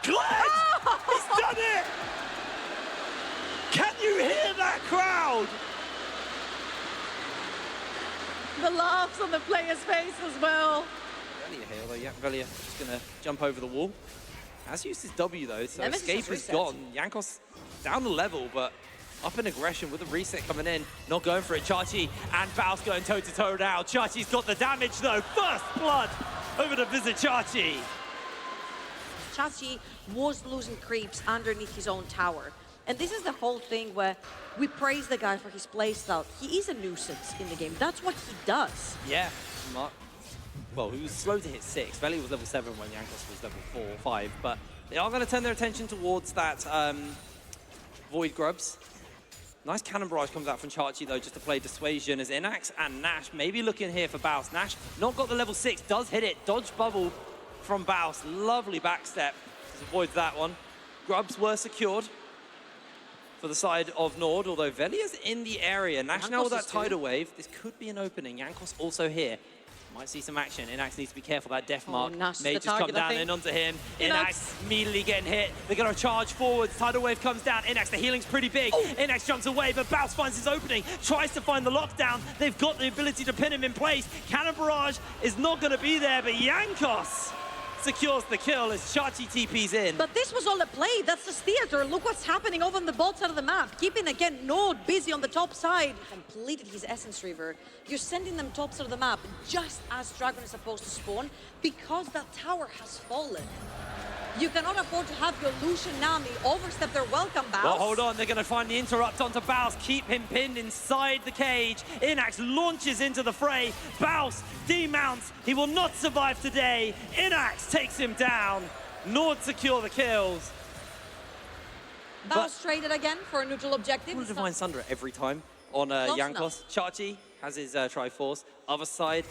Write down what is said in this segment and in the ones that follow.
Glad! He's done it! Can you hear that crowd? The laughs on the player's face as well. Velia here, although Velia just going to jump over the wall. Has used his W though, so Nemesis escape has is gone. Jankos down the level, but up in aggression with the reset coming in. Not going for it. Chachi and Baus going toe-to-toe now. Chachi's got the damage though. First blood over to visit Chachi. Chachi was losing creeps underneath his own tower. And this is the whole thing where we praise the guy for his playstyle. He is a nuisance in the game. That's what he does. Yeah. Well, he was slow to hit 6. Velia was level 7 when Jankos was level 4 or 5. But they are going to turn their attention towards that Void Grubs. Nice cannon barrage comes out from Chachi though, just to play dissuasion as Inax and Nash maybe looking here for Baus. Nash not got the level 6, does hit it. Dodge bubble from Baus. Lovely backstep. Just avoids that one. Grubs were secured for the side of NORD, although Velia's in the area. Nash now with that tidal wave. This could be an opening. Jankos also here. Might see some action. Inax needs to be careful. That death mark may just come down in onto him. Inax immediately getting hit. They're going to charge forwards. Tidal wave comes down. Inax, the healing's pretty big. Inax jumps away, but Baus finds his opening. Tries to find the lockdown. They've got the ability to pin him in place. Cannon barrage is not going to be there, but Jankos secures the kill as Chachi TP's in. But this was all a play. That's the theater. Look what's happening over on the bot side of the map. Keeping again NORD busy on the top side. Completed his Essence River. You're sending them top side of the map just as Dragon is supposed to spawn because that tower has fallen. You cannot afford to have your Lucian Nami overstep their welcome, Baus. Well, hold on. They're going to find the interrupt onto Baus. Keep him pinned inside the cage. Inax launches into the fray. Baus demounts. He will not survive today. Inax takes him down. NORD secure the kills. Baus traded again for a neutral objective. Divine Sunder every time on Jankos. Chachi has his Triforce. Other side,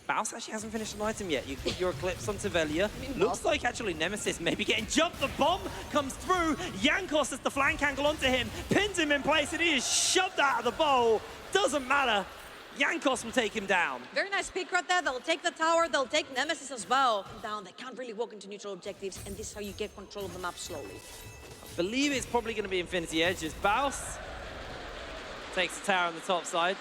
Baus actually hasn't finished an item yet. You put your Eclipse onto Velia. Looks like actually Nemesis maybe getting jumped. The bomb comes through. Jankos has the flank angle onto him. Pins him in place and he is shoved out of the bowl. Doesn't matter. Jankos will take him down. Very nice pick right there. They'll take the tower. They'll take Nemesis as well. Down. They can't really walk into neutral objectives. And this is how you get control of the map slowly. I believe it's probably going to be Infinity Edges. Baus takes the tower on the top side.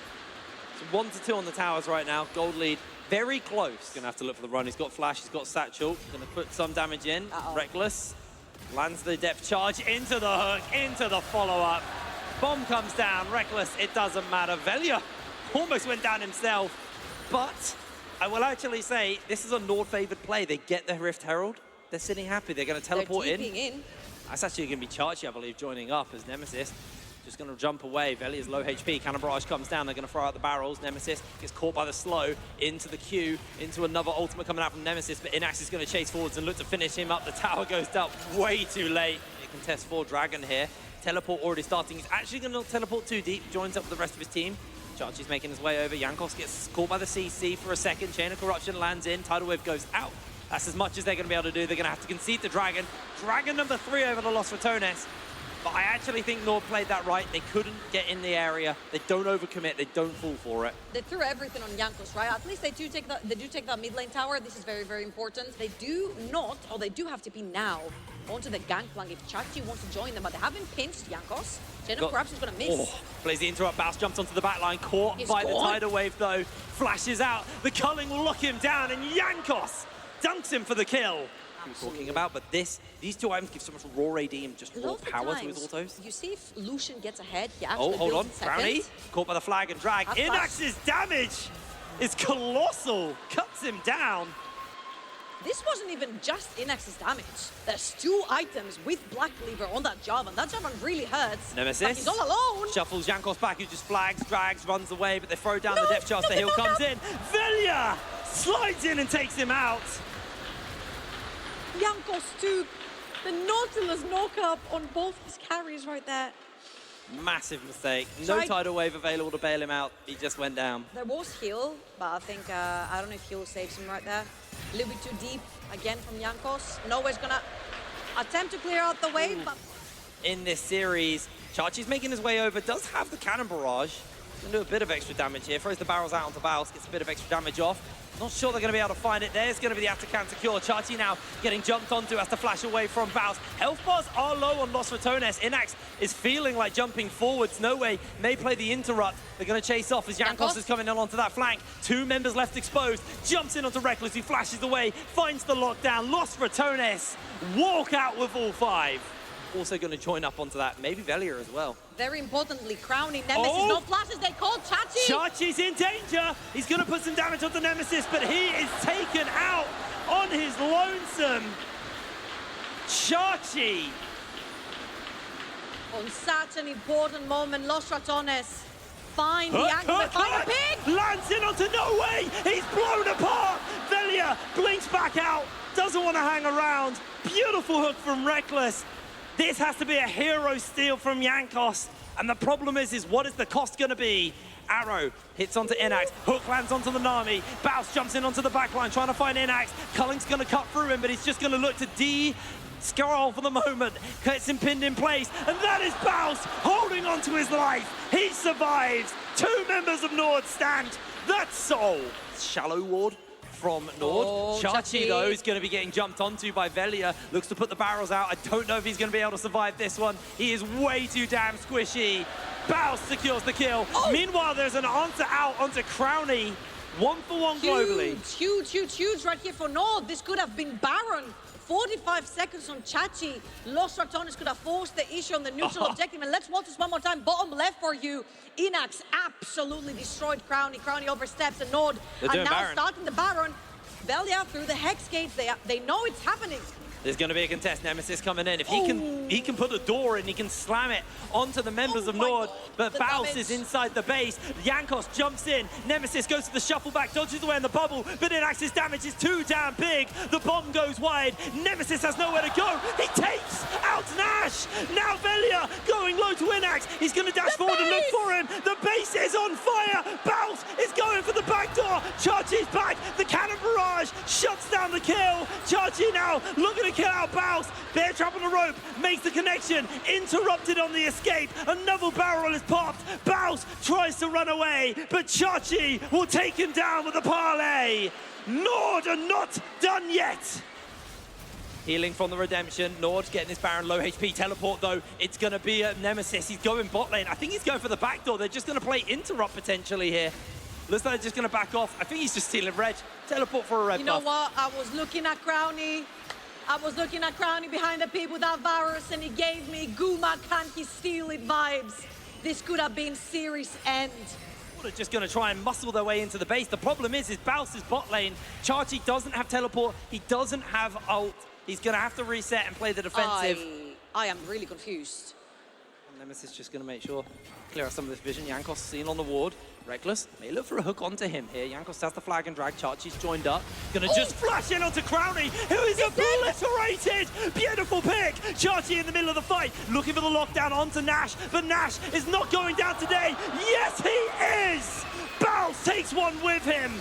It's 1-2 on the towers right now. Gold lead. Very close. Gonna have to look for the run. He's got flash, he's got satchel. Gonna put some damage in. Reckless. Lands the depth charge into the hook, into the follow-up. Bomb comes down. Reckless, it doesn't matter. Velia almost went down himself. But I will actually say, this is a NORD-favored play. They get the Rift Herald. They're sitting happy. They're gonna teleport in. That's actually gonna be Chachi, I believe, joining up as Nemesis. Just going to jump away. Velia's low HP. Cannon barrage comes down. They're going to throw out the barrels. Nemesis gets caught by the slow into the queue, into another ultimate coming out from Nemesis. But Inax is going to chase forwards and look to finish him up. The tower goes down way too late. He can test for Dragon here. Teleport already starting. He's actually going to teleport too deep. Joins up with the rest of his team. Chachi's making his way over. Jankos gets caught by the CC for a second. Chain of Corruption lands in. Tidal Wave goes out. That's as much as they're going to be able to do. They're going to have to concede to Dragon. Dragon number 3 over the Los Ratones. But I actually think NORD played that right. They couldn't get in the area. They don't overcommit. They don't fall for it. They threw everything on Jankos, right? At least they do take that mid lane tower. This is very, very important. They do not, or they do have to be now onto the gangplank if Chachi wants to join them, but they haven't pinched Jankos. Chain of Corruption is going to miss. Plays the interrupt. Baus jumps onto the back line. Caught by the tidal wave, though. Flashes out. The culling will lock him down, and Jankos dunks him for the kill. Talking about, but these two items give so much raw AD and just raw power to his autos. You see if Lucian gets ahead, he actually hold on, Brownie caught by the flag and drag. Inax's damage is colossal, cuts him down. This wasn't even just Inax's damage. There's 2 items with Black Cleaver on that Javan. That Javan really hurts. Nemesis. He's all alone. Shuffles Jankos back, who just flags, drags, runs away, but they throw down the depth charge. The heal comes in. Velia slides in and takes him out. Jankos took the Nautilus knock-up on both his carries right there. Massive mistake. No tidal wave available to bail him out. He just went down. There was heal, but I think, I don't know if heal saves him right there. A little bit too deep, again, from Jankos. Nowhere's gonna attempt to clear out the wave, but... In this series, Chachi's making his way over, does have the cannon barrage. Gonna do a bit of extra damage here. Throws the barrels out onto Baus, gets a bit of extra damage off. Not sure they're going to be able to find it. There's going to be the after-can secure. Chachi now getting jumped onto, has to flash away from Baus. Health bars are low on Los Ratones. Inax is feeling like jumping forwards. No way. May play the interrupt. They're going to chase off as Jankos is coming in onto that flank. 2 members left exposed. Jumps in onto Reckless, who flashes away, finds the lockdown. Los Ratones walk out with all 5. Also going to join up onto that. Maybe Velia as well. Very importantly, crowning Nemesis. No flashes, they call Chachi. Chachi's in danger. He's going to put some damage onto Nemesis, but he is taken out on his lonesome. Chachi. On such an important moment, Los Ratones find the angle, find the pig. Lands in onto No Way. He's blown apart. Velia blinks back out. Doesn't want to hang around. Beautiful hook from Reckless. This has to be a hero steal from Jankos. And the problem is what is the cost going to be? Arrow hits onto Inax. Hook lands onto the Nami. Baus jumps in onto the backline, trying to find Inax. Culling's going to cut through him, but he's just going to look to Scarl for the moment. Gets him pinned in place. And that is Baus holding on to his life. He survives. 2 members of NORD stand. That's Soul. Shallow ward from NORD. Chachi, though, is going to be getting jumped onto by Velia. Looks to put the barrels out. I don't know if he's going to be able to survive this one. He is way too damn squishy. Baus secures the kill. Meanwhile, there's an answer out onto Crowny. 1 for 1 globally. Huge right here for NORD. This could have been Baron. 45 seconds on Chachi. Los Ratones could have forced the issue on the neutral objective. And let's watch this one more time. Bottom left for you. Inax absolutely destroyed Crowny. Crowny oversteps and NORD are now starting the Baron. Velia through the Hex gates. They know it's happening. There's going to be a contest. Nemesis coming in. If he can put a door in, he can slam it onto the members of NORD. But Baus is inside the base. Jankos jumps in. Nemesis goes to the shuffle back, dodges away in the bubble. But Inax's damage is too damn big. The bomb goes wide. Nemesis has nowhere to go. He takes out Nash. Now Velia going low to Inax. He's going to dash forward and look for him. The base is on fire. Baus is going for the back door. Chachi's back. The cannon barrage shuts down the kill. Chachi now looking to kill out Baus. Bear trap on the rope, makes the connection, interrupted on the escape. Another barrel is popped. Baus tries to run away, but Chachi will take him down with a parlay. NORD are not done yet. Healing from the redemption. NORD's getting this Baron low HP teleport though. It's going to be a Nemesis. He's going bot lane. I think he's going for the back door. They're just going to play interrupt potentially here. Looks like they're just going to back off. I think he's just stealing red. Teleport for a red buff. You know what? I was looking at Crowny. Behind the pit with that virus, and he gave me Guma can't he steal it vibes. This could have been series end. They're just going to try and muscle their way into the base. The problem is Baus' bot lane. Chachi doesn't have teleport. He doesn't have ult. He's going to have to reset and play the defensive. I am really confused. Nemesis just going to make sure clear out some of this vision. Jankos seen on the ward. Reckless may look for a hook onto him here. Jankos has the flag and drag. Chachi's joined up. Gonna just flash in onto Crowny, who is obliterated. Beautiful pick. Chachi in the middle of the fight, looking for the lockdown onto Nash, but Nash is not going down today. Yes, he is. Baus takes one with him.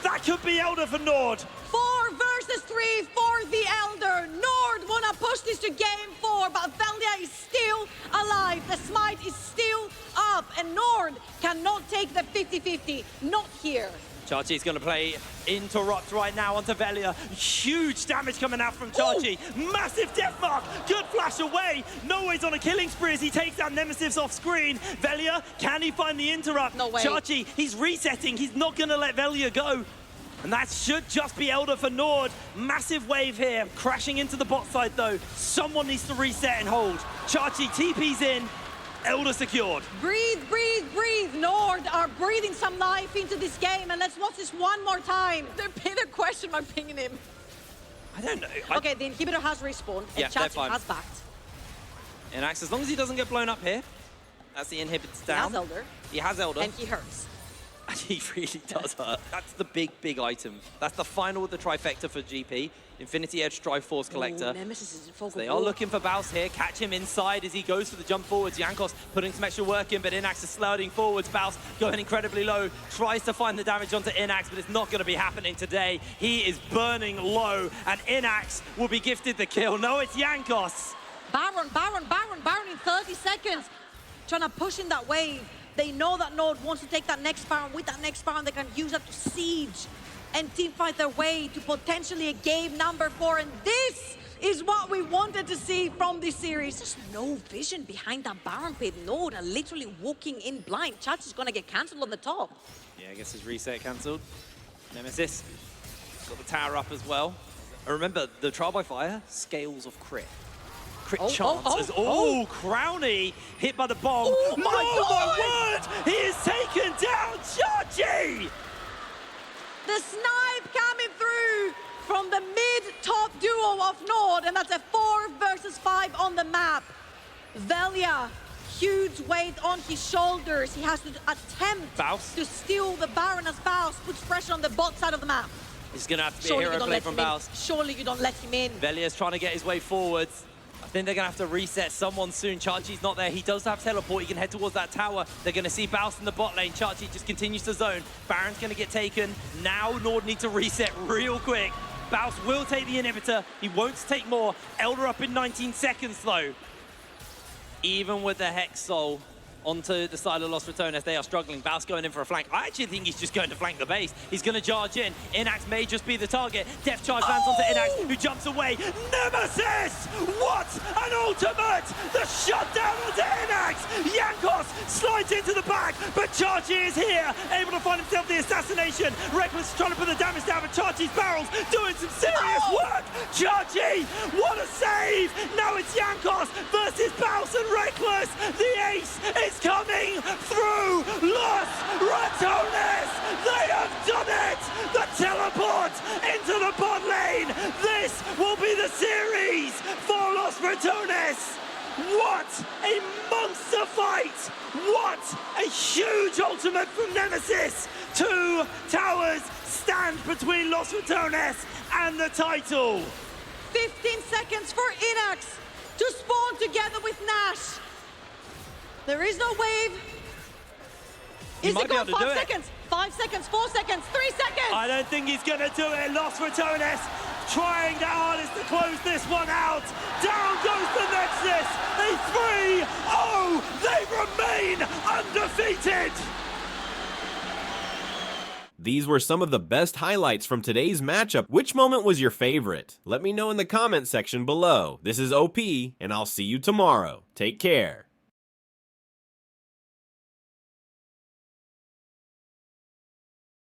That could be Elder for NORD. 4 versus 3 for the Elder. NORD wanna push this to game 4, but Velia is still alive. The smite is still up, and NORD cannot take the 50-50. Not here. Chachi's going to play interrupt right now onto Velia. Huge damage coming out from Chachi. Massive death mark. Good flash away. No way's on a killing spree as he takes down Nemesis off screen. Velia, can he find the interrupt? No way. Chachi, he's resetting. He's not going to let Velia go. And that should just be Elder for NORD. Massive wave here. Crashing into the bot side though. Someone needs to reset and hold. Chachi TP's in. Elder secured. Breathe, breathe, breathe. NORD are breathing some life into this game, and let's watch this one more time. They're question mark pinging him. I don't know. Okay, the inhibitor has respawned, and Chachi has backed. Inax, as long as he doesn't get blown up here, that's the inhibitors down. He has Elder. He has Elder. And he hurts. He really does hurt. That's the big item. That's the final of the trifecta for GP. Infinity Edge, Strive Force Collector. Nemesis is in focus. They are looking for Baus here. Catch him inside as he goes for the jump forwards. Jankos putting some extra work in, but Inax is sliding forwards. Baus going incredibly low. Tries to find the damage onto Inax, but it's not going to be happening today. He is burning low, and Inax will be gifted the kill. No, it's Jankos. Baron in 30 seconds. Trying to push in that wave. They know that NORD wants to take that next Baron. With that next Baron, they can use that to siege and teamfight their way to potentially a game number 4. And this is what we wanted to see from this series. There's no vision behind that Baron pit. NORD are literally walking in blind. Chachi's gonna get cancelled on the top. Yeah, I guess his reset cancelled. Nemesis got the tower up as well. And remember, the trial by fire scales of crit. Crit chances. Oh, Crowny hit by the bomb. Oh my word! He is taken down, Chachi! The snipe coming through from the mid-top duo of NORD, and that's a 4 versus 5 on the map. Velia, huge weight on his shoulders. He has to attempt to steal the Baron as Baus puts pressure on the bot side of the map. It's going to have to be a hero play from Baus. Surely you don't let him in. Velia's trying to get his way forwards. I think they're going to have to reset someone soon. Chachi's not there. He does have teleport. He can head towards that tower. They're going to see Baus in the bot lane. Chachi just continues to zone. Baron's going to get taken. Now NORD need to reset real quick. Baus will take the inhibitor. He won't take more. Elder up in 19 seconds, though. Even with the Hex Soul onto the side of Los Ratones, they are struggling. Baus going in for a flank. I actually think he's just going to flank the base. He's going to charge in. Inax may just be the target. Death Charge lands onto Inax, who jumps away. Nemesis! What an ultimate! The shutdown onto Inax! Jankos slides into the back, but Chachi is here, able to find himself the assassination. Reckless is trying to put the damage down, but Chachi's barrels doing some serious work. Chachi, what a save! Now it's Jankos versus Baus and Reckless. The ace is coming through Los Ratones! They have done it! The teleport into the bot lane! This will be the series for Los Ratones! What a monster fight! What a huge ultimate from Nemesis! 2 towers stand between Los Ratones and the title! 15 seconds for Inax to spawn together with Nash. There is no wave. Is it going 5 seconds? 5 seconds, 4 seconds, 3 seconds. I don't think he's going to do it. Los Ratones trying their hardest to close this one out. Down goes the Nexus. They 3-0. They remain undefeated. These were some of the best highlights from today's matchup. Which moment was your favorite? Let me know in the comment section below. This is OP, and I'll see you tomorrow. Take care.